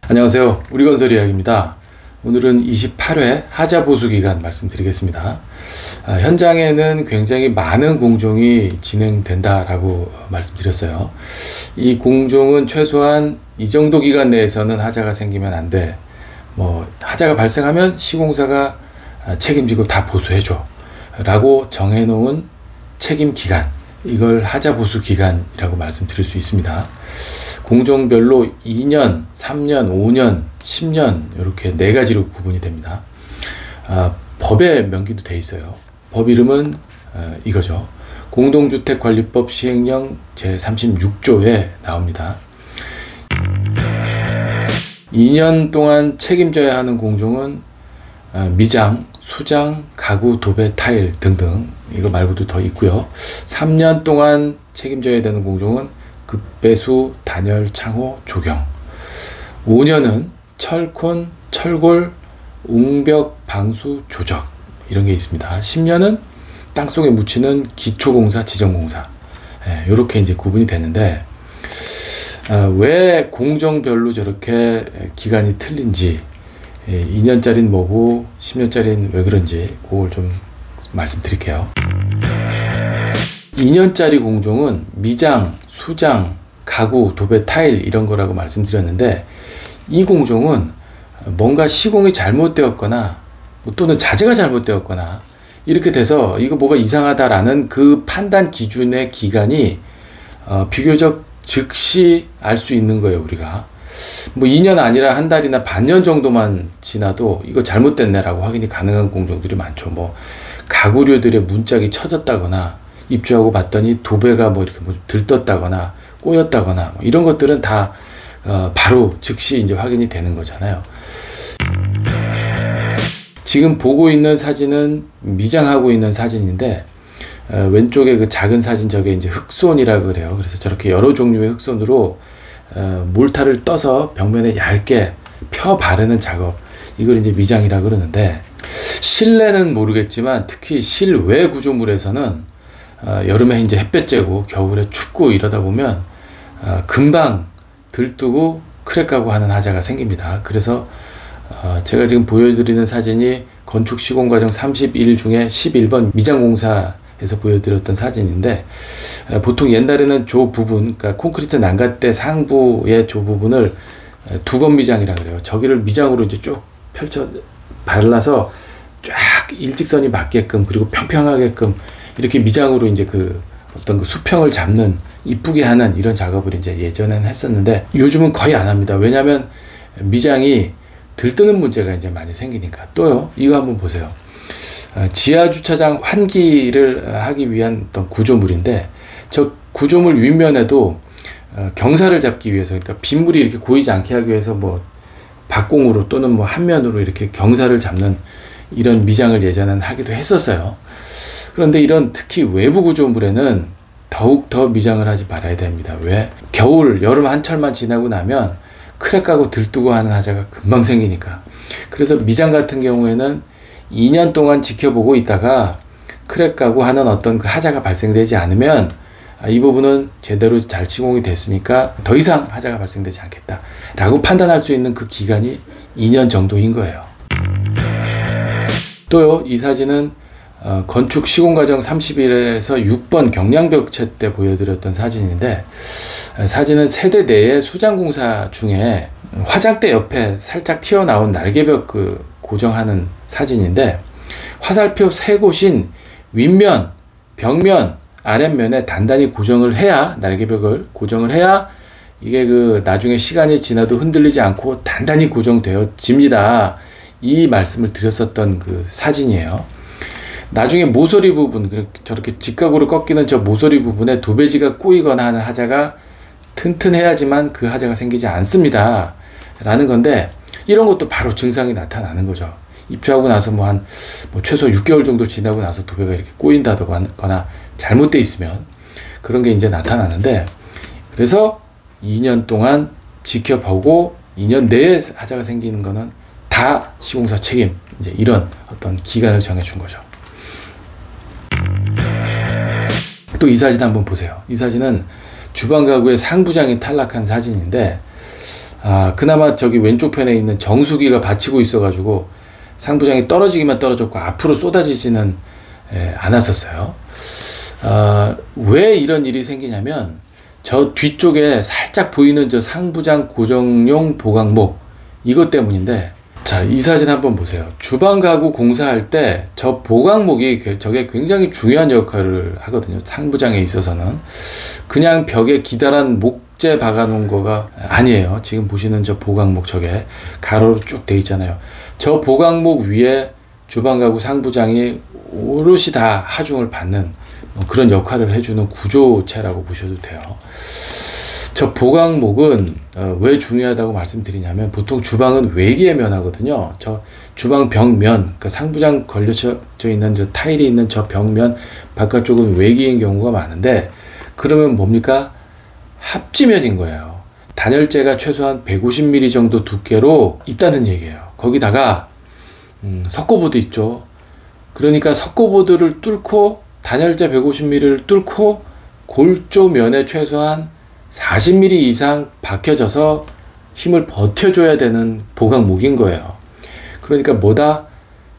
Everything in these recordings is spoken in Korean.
안녕하세요. 우리건설 이야기입니다. 오늘은 28회 하자보수기간 말씀드리겠습니다. 현장에는 굉장히 많은 공종이 진행된다라고 말씀드렸어요. 이 공종은 최소한 이 정도 기간 내에서는 하자가 생기면 안 돼. 하자가 발생하면 시공사가 책임지고 다 보수해줘 라고 정해놓은 책임 기간, 이걸 하자보수 기간이라고 말씀드릴 수 있습니다. 공종별로 2년, 3년, 5년, 10년 이렇게 네 가지로 구분이 됩니다. 법에 명기도 돼 있어요. 법 이름은 이거죠. 공동주택관리법 시행령 제36조에 나옵니다. 2년 동안 책임져야 하는 공종은 미장, 수장, 가구, 도배, 타일 등등, 이거 말고도 더 있고요. 3년 동안 책임져야 되는 공종은 급배수, 단열, 창호, 조경. 5년은 철콘, 철골, 웅벽, 방수, 조적, 이런 게 있습니다. 10년은 땅속에 묻히는 기초공사, 지정공사. 이렇게 이제 구분이 되는데, 왜 공종별로 저렇게 기간이 틀린지, 2년짜리는 뭐고 10년짜리는 왜 그런지 그걸 좀 말씀드릴게요. 2년짜리 공종은 미장, 수장, 가구, 도배, 타일 이런 거라고 말씀드렸는데, 이 공종은 뭔가 시공이 잘못되었거나 또는 자재가 잘못되었거나 이렇게 돼서 이거 뭐가 이상하다라는 그 판단 기준의 기간이 비교적 즉시 알 수 있는 거예요. 우리가 2년 아니라 한 달이나 반년 정도만 지나도 이거 잘못됐네 라고 확인이 가능한 공종들이 많죠. 가구류들의 문짝이 쳐졌다거나 입주하고 봤더니 도배가 이렇게 들떴다거나 꼬였다거나 이런 것들은 다 바로 즉시 이제 확인이 되는 거잖아요. 지금 보고 있는 사진은 미장하고 있는 사진인데, 왼쪽에 그 작은 사진, 저게 이제 흑손이라 그래요. 그래서 저렇게 여러 종류의 흑손으로 몰타를 떠서 벽면에 얇게 펴 바르는 작업, 이걸 이제 미장이라 그러는데, 실내는 모르겠지만 특히 실외 구조물에서는 여름에 이제 햇볕 쬐고 겨울에 춥고 이러다 보면 금방 들뜨고 크랙가고 하는 하자가 생깁니다. 그래서 제가 지금 보여드리는 사진이 건축 시공 과정 31 중에 11번 미장공사에서 보여드렸던 사진인데, 보통 옛날에는 조 부분, 그러니까 콘크리트 난간대 상부의 조 부분을 두건 미장이라 그래요. 저기를 미장으로 이제 쭉 펼쳐 발라서 쫙 일직선이 맞게끔, 그리고 평평하게끔 이렇게 미장으로 이제 어떤 그 수평을 잡는, 이쁘게 하는 이런 작업을 이제 예전에는 했었는데, 요즘은 거의 안 합니다. 왜냐하면 미장이 들뜨는 문제가 이제 많이 생기니까. 또요, 이거 한번 보세요. 지하 주차장 환기를 하기 위한 어떤 구조물인데, 저 구조물 윗면에도 경사를 잡기 위해서, 그러니까 빗물이 이렇게 고이지 않게 하기 위해서 박공으로 또는 한 면으로 이렇게 경사를 잡는 이런 미장을 예전에는 하기도 했었어요. 그런데 이런 특히 외부 구조물에는 더욱 더 미장을 하지 말아야 됩니다. 왜? 겨울, 여름 한철만 지나고 나면 크랙가고 들뜨고 하는 하자가 금방 생기니까. 그래서 미장 같은 경우에는 2년 동안 지켜보고 있다가 크랙가고 하는 어떤 그 하자가 발생되지 않으면 이 부분은 제대로 잘 시공이 됐으니까 더 이상 하자가 발생되지 않겠다 라고 판단할 수 있는 그 기간이 2년 정도인 거예요. 또요, 이 사진은 건축 시공과정 31에서 6번 경량벽체 때 보여드렸던 사진인데, 사진은 세대 내의 수장공사 중에 화장대 옆에 살짝 튀어나온 날개벽 고정하는 사진인데, 화살표 세 곳인 윗면, 벽면, 아랫면에 단단히 고정을 해야, 날개벽을 고정을 해야 이게 나중에 시간이 지나도 흔들리지 않고 단단히 고정되어집니다. 이 말씀을 드렸었던 그 사진이에요. 나중에 모서리 부분, 저렇게 직각으로 꺾이는 저 모서리 부분에 도배지가 꼬이거나 하는 하자가 튼튼해야지만 그 하자가 생기지 않습니다 라는 건데, 이런 것도 바로 증상이 나타나는 거죠. 입주하고 나서 최소 6개월 정도 지나고 나서 도배가 이렇게 꼬인다거나 잘못돼 있으면 그런 게 이제 나타나는데, 그래서 2년 동안 지켜보고 2년 내에 하자가 생기는 거는 다 시공사 책임, 이제 이런 어떤 기간을 정해준 거죠. 또 이 사진 한번 보세요. 이 사진은 주방 가구의 상부장이 탈락한 사진인데, 그나마 저기 왼쪽 편에 있는 정수기가 받치고 있어가지고 상부장이 떨어지기만 떨어졌고 앞으로 쏟아지지는 않았었어요. 왜 이런 일이 생기냐면 저 뒤쪽에 살짝 보이는 저 상부장 고정용 보강목 이것 때문인데, 자, 이 사진 한번 보세요. 주방 가구 공사할 때 저 보강목이 저게 굉장히 중요한 역할을 하거든요. 상부장에 있어서는 그냥 벽에 기다란 목재 박아 놓은 거가 아니에요. 지금 보시는 저 보강목 저게 가로로 쭉 돼 있잖아요. 저 보강목 위에 주방 가구 상부장이 오롯이 다 하중을 받는 그런 역할을 해주는 구조체라고 보셔도 돼요. 저 보강목은 왜 중요하다고 말씀드리냐면, 보통 주방은 외기에 면하거든요. 저 주방 벽면, 그러니까 상부장 걸려져 있는 저 타일이 있는 저 벽면 바깥쪽은 외기인 경우가 많은데, 그러면 뭡니까? 합지면인 거예요. 단열재가 최소한 150mm 정도 두께로 있다는 얘기예요. 거기다가 석고보드 있죠. 그러니까 석고보드를 뚫고 단열재 150mm를 뚫고 골조 면에 최소한 40mm 이상 박혀져서 힘을 버텨줘야 되는 보강목인 거예요. 그러니까 뭐다?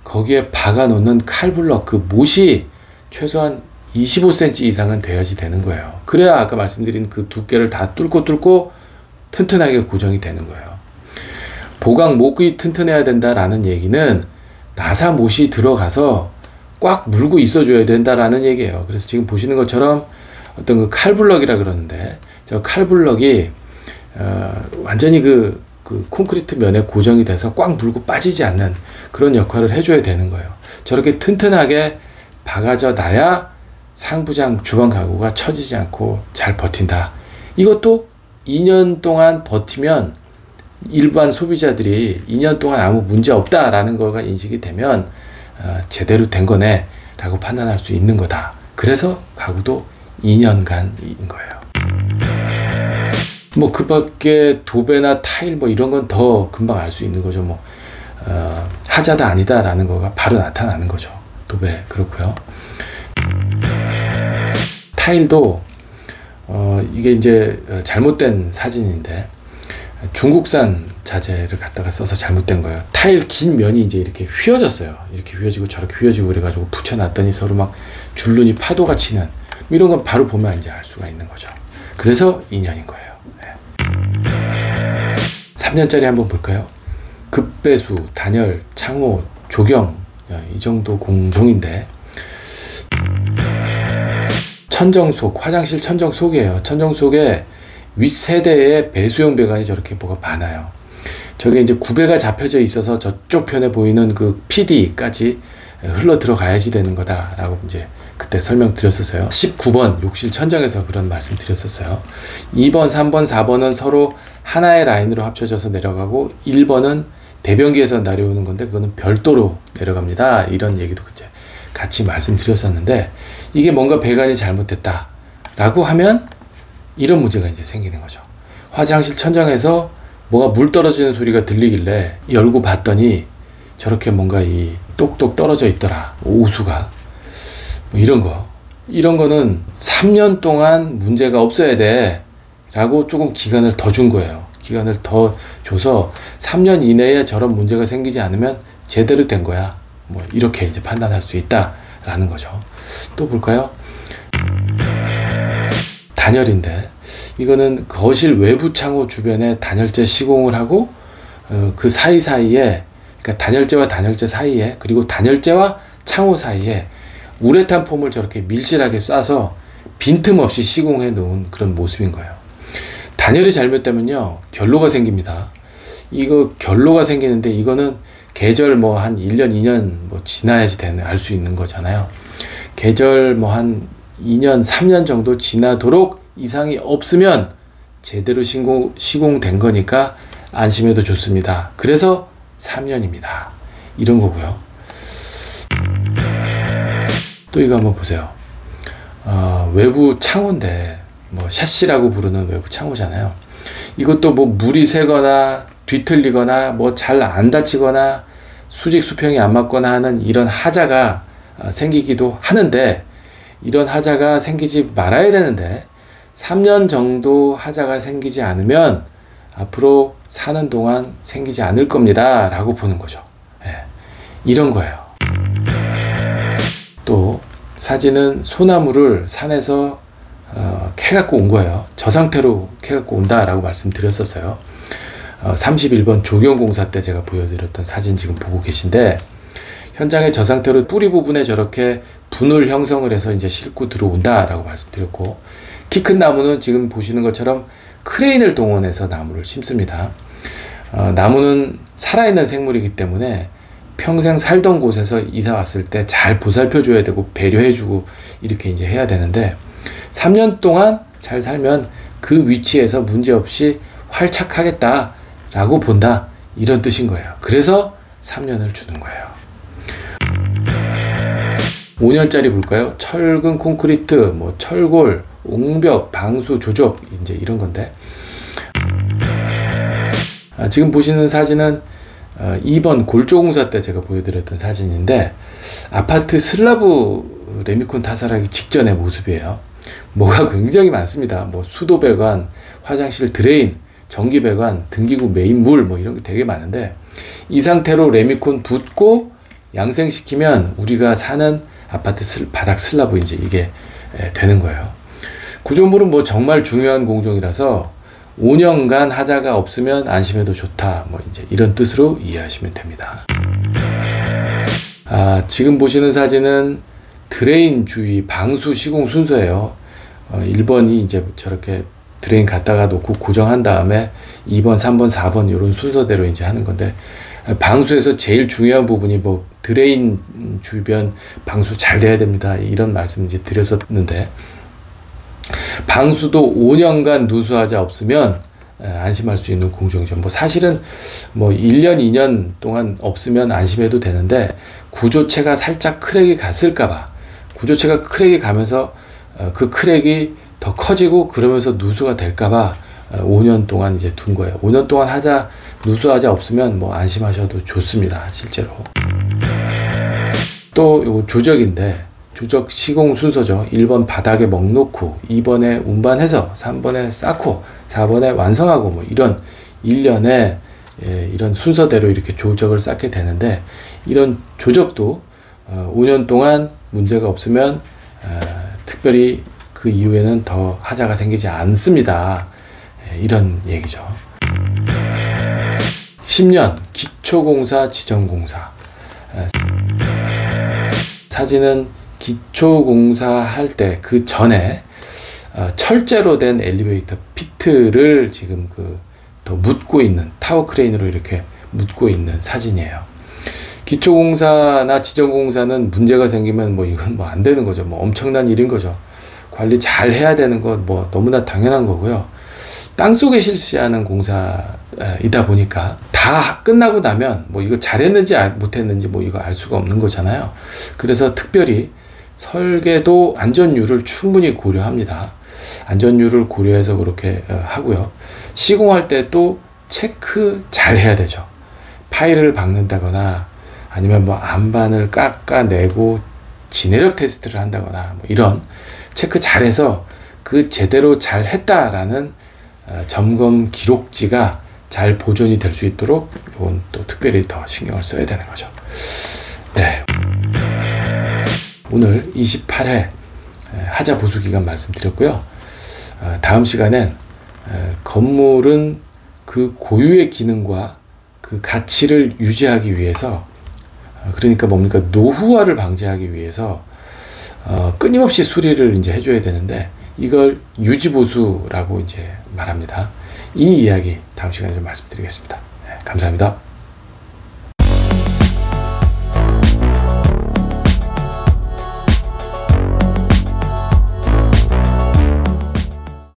거기에 박아 놓는 칼블럭 그 못이 최소한 25cm 이상은 돼야지 되는 거예요. 그래야 아까 말씀드린 그 두께를 다 뚫고 튼튼하게 고정이 되는 거예요. 보강목이 튼튼해야 된다라는 얘기는 나사 못이 들어가서 꽉 물고 있어줘야 된다라는 얘기예요. 그래서 지금 보시는 것처럼 어떤 그 칼블럭이라 그러는데, 저 칼블럭이 완전히 그 콘크리트 면에 고정이 돼서 꽉 물고 빠지지 않는 그런 역할을 해줘야 되는 거예요. 저렇게 튼튼하게 박아져 놔야 상부장 주방 가구가 처지지 않고 잘 버틴다. 이것도 2년 동안 버티면 일반 소비자들이 2년 동안 아무 문제 없다라는 거가 인식이 되면 제대로 된 거네 라고 판단할 수 있는 거다. 그래서 가구도 2년간인 거예요. 뭐 그 밖에 도배나 타일 뭐 이런 건 더 금방 알 수 있는 거죠. 뭐 하자다 아니다 라는 거가 바로 나타나는 거죠. 도배 그렇고요. 타일도 이게 이제 잘못된 사진인데, 중국산 자재를 갖다가 써서 잘못된 거예요. 타일 긴 면이 이제 이렇게 휘어졌어요. 이렇게 휘어지고 저렇게 휘어지고 그래가지고 붙여놨더니 서로 막 줄눈이 파도가 치는, 이런 건 바로 보면 이제 알 수가 있는 거죠. 그래서 2년인 거예요. 3년짜리 한번 볼까요? 급배수, 단열, 창호, 조경 이 정도 공종인데, 천정속, 화장실 천정속이에요. 천정속에 윗세대에 배수용 배관이 저렇게 뭐가 많아요. 저게 이제 구배가 잡혀져 있어서 저쪽 편에 보이는 그 PD까지 흘러 들어가야지 되는 거다라고 이제 그때 설명드렸었어요. 19번 욕실 천정에서 그런 말씀 드렸었어요. 2번, 3번, 4번은 서로 하나의 라인으로 합쳐져서 내려가고 1번은 대변기에서 내려오는 건데 그거는 별도로 내려갑니다. 이런 얘기도 그때 같이 말씀드렸었는데, 이게 뭔가 배관이 잘못됐다 라고 하면 이런 문제가 이제 생기는 거죠. 화장실 천장에서 뭐가 물 떨어지는 소리가 들리길래 열고 봤더니 저렇게 뭔가 이 똑똑 떨어져 있더라, 오수가. 뭐 이런 거는 3년 동안 문제가 없어야 돼 라고 조금 기간을 더 준 거예요. 기간을 더 줘서 3년 이내에 저런 문제가 생기지 않으면 제대로 된 거야, 뭐 이렇게 이제 판단할 수 있다라는 거죠. 또 볼까요? 단열인데, 이거는 거실 외부 창호 주변에 단열재 시공을 하고 그 사이사이에, 그러니까 단열재와 단열재 사이에, 그리고 단열재와 창호 사이에 우레탄 폼을 저렇게 밀실하게 쏴서 빈틈없이 시공해 놓은 그런 모습인 거예요. 단열이 잘못되면요 결로가 생깁니다. 이거 결로가 생기는데, 이거는 계절 뭐 한 1년 2년 뭐 지나야지 알 수 있는 거잖아요. 계절 뭐 한 2년 3년 정도 지나도록 이상이 없으면 제대로 시공된 거니까 안심해도 좋습니다. 그래서 3년입니다. 이런 거고요. 또 이거 한번 보세요. 외부 창호인데, 뭐 샤시라고 부르는 외부 창호잖아요. 이것도 뭐 물이 새거나 뒤틀리거나 뭐 잘 안 닫히거나 수직 수평이 안 맞거나 하는 이런 하자가 생기기도 하는데, 이런 하자가 생기지 말아야 되는데 3년 정도 하자가 생기지 않으면 앞으로 사는 동안 생기지 않을 겁니다 라고 보는 거죠. 예, 이런 거예요. 또 사진은 소나무를 산에서 캐갖고 온 거예요. 저 상태로 캐갖고 온다라고 말씀드렸었어요. 31번 조경공사 때 제가 보여드렸던 사진 지금 보고 계신데, 현장에 저 상태로 뿌리 부분에 저렇게 분을 형성을 해서 이제 싣고 들어온다라고 말씀드렸고, 키 큰 나무는 지금 보시는 것처럼 크레인을 동원해서 나무를 심습니다. 나무는 살아있는 생물이기 때문에 평생 살던 곳에서 이사 왔을 때 잘 보살펴줘야 되고 배려해주고 이렇게 이제 해야 되는데, 3년 동안 잘 살면 그 위치에서 문제없이 활착하겠다라고 본다, 이런 뜻인 거예요. 그래서 3년을 주는 거예요. 5년짜리 볼까요? 철근 콘크리트, 뭐 철골, 옹벽, 방수, 조적, 이제 이런 건데, 지금 보시는 사진은 2번 골조공사 때 제가 보여드렸던 사진인데, 아파트 슬라브 레미콘 타설하기 직전의 모습이에요. 뭐가 굉장히 많습니다. 뭐 수도 배관, 화장실 드레인, 전기 배관, 등기구 메인 물, 뭐 이런 게 되게 많은데, 이 상태로 레미콘 붓고 양생시키면 우리가 사는 아파트 바닥 슬라브 이제 이게 되는 거예요. 구조물은 뭐 정말 중요한 공정이라서 5년간 하자가 없으면 안심해도 좋다, 뭐 이제 이런 뜻으로 이해하시면 됩니다. 지금 보시는 사진은 드레인 주위 방수 시공 순서예요. 1번이 이제 저렇게 드레인 갖다가 놓고 고정한 다음에 2번, 3번, 4번 이런 순서대로 이제 하는 건데, 방수에서 제일 중요한 부분이 뭐 드레인 주변 방수 잘 돼야 됩니다, 이런 말씀 이제 드렸었는데, 방수도 5년간 누수하자 없으면 안심할 수 있는 공정이죠. 뭐 사실은 뭐 1년, 2년 동안 없으면 안심해도 되는데, 구조체가 살짝 크랙이 갔을까봐, 구조체가 크랙이 가면서 그 크랙이 더 커지고 그러면서 누수가 될까봐 5년 동안 이제 둔 거예요. 5년 동안 하자, 누수하자 없으면 뭐 안심하셔도 좋습니다, 실제로. 또 요 조적인데, 조적 시공 순서죠. 1번 바닥에 먹 놓고, 2번에 운반해서, 3번에 쌓고, 4번에 완성하고, 뭐 이런 1년에 이런 순서대로 이렇게 조적을 쌓게 되는데, 이런 조적도 5년 동안 문제가 없으면 특별히 그 이후에는 더 하자가 생기지 않습니다, 이런 얘기죠. 10년 기초공사, 지정공사. 사진은 기초공사 할 때 그 전에 철제로 된 엘리베이터 피트를 지금 더 묻고 있는, 타워 크레인으로 이렇게 묻고 있는 사진이에요. 기초공사나 지정공사는 문제가 생기면 뭐 이건 뭐 안 되는 거죠. 뭐 엄청난 일인 거죠. 관리 잘 해야 되는 건 뭐 너무나 당연한 거고요. 땅속에 실시하는 공사이다 보니까 다 끝나고 나면 뭐 이거 잘했는지 못했는지 뭐 이거 알 수가 없는 거잖아요. 그래서 특별히 설계도 안전율을 충분히 고려합니다. 안전율을 고려해서 그렇게 하고요. 시공할 때 또 체크 잘 해야 되죠. 파일을 박는다거나 아니면 뭐 안반을 깎아내고 진해력 테스트를 한다거나 뭐 이런 체크 잘해서 그 제대로 잘 했다라는 점검 기록지가 잘 보존이 될 수 있도록 이건 또 특별히 더 신경을 써야 되는 거죠. 네. 오늘 28회 하자 보수 기간 말씀드렸고요. 다음 시간엔 건물은 그 고유의 기능과 그 가치를 유지하기 위해서, 그러니까 뭡니까, 노후화를 방지하기 위해서 끊임없이 수리를 이제 해줘야 되는데, 이걸 유지보수라고 이제 말합니다. 이 이야기 다음 시간에 좀 말씀드리겠습니다. 네, 감사합니다.